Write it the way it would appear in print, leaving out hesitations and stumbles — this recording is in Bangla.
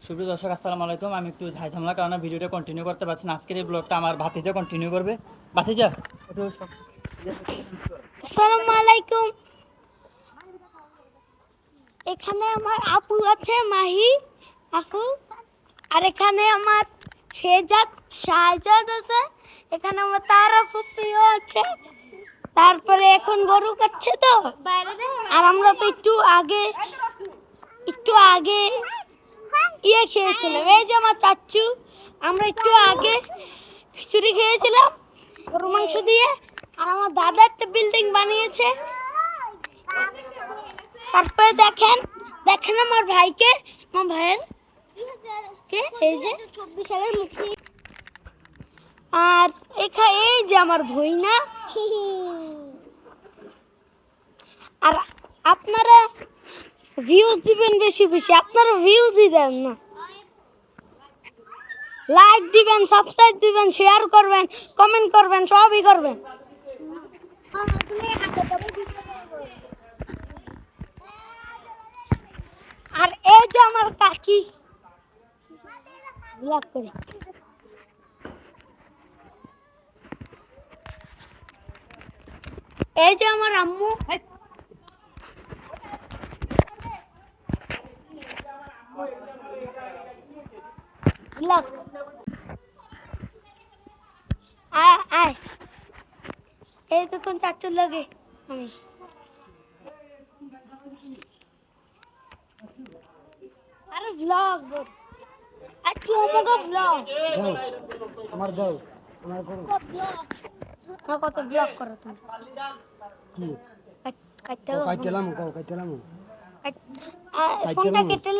সুপ্রিয় দর্শক আসসালামু আলাইকুম। আমি একটু ঝামেলার কারণে ভিডিওটা কন্টিনিউ করতে পারছি না। আজকের এই ব্লগটা আমার ভাতিজা কন্টিনিউ করবে। ভাতিজা একটু আসসালামু আলাইকুম। এখানে আমার আপু আছে, মাহি আপু। আর এখানে আমার শাহজাদ আছে। এখানে আমার তারা ফুপিও আছে। তারপরে এখন গরু কাটছে তো, আর আমরা তো একটু আগে খেয়েছিলাম। এই যে আমার চাচ্চু, আমরা একটু আগে খিচুড়ি খেয়েছিলাম গরু মাংস দিয়ে। আর আমার দাদা একটা বিল্ডিং বানিয়েছে। তারপরে দেখেন দেখেন আমার ভাইকে, আমার ভাইয়ের কে এই যে 24 সালের মুক্তি। আর এই যে আমার ভইনা। আর আপনারা ভিউজ দিবেন বেশি বেশি, আপনারা ভিউজই দেন না। লাইক দিবেন, সাবস্ক্রাইব দিবেন, শেয়ার করবেন, কমেন্ট করবেন, সবই করবেন। আর এই যে আমার কাকি ব্লগ করে, এই যে আমার আম্মু, ব্লগ আয়। এই তো কোন চাচুর লাগে আমি। আরে ব্লগ আর চুমুকা ব্লগ দাও আমার দাও আমার করো কত ব্লগ করো তুমি? কি কাটতে কাইতেলাম কাইতেলাম ফোনটা কেটে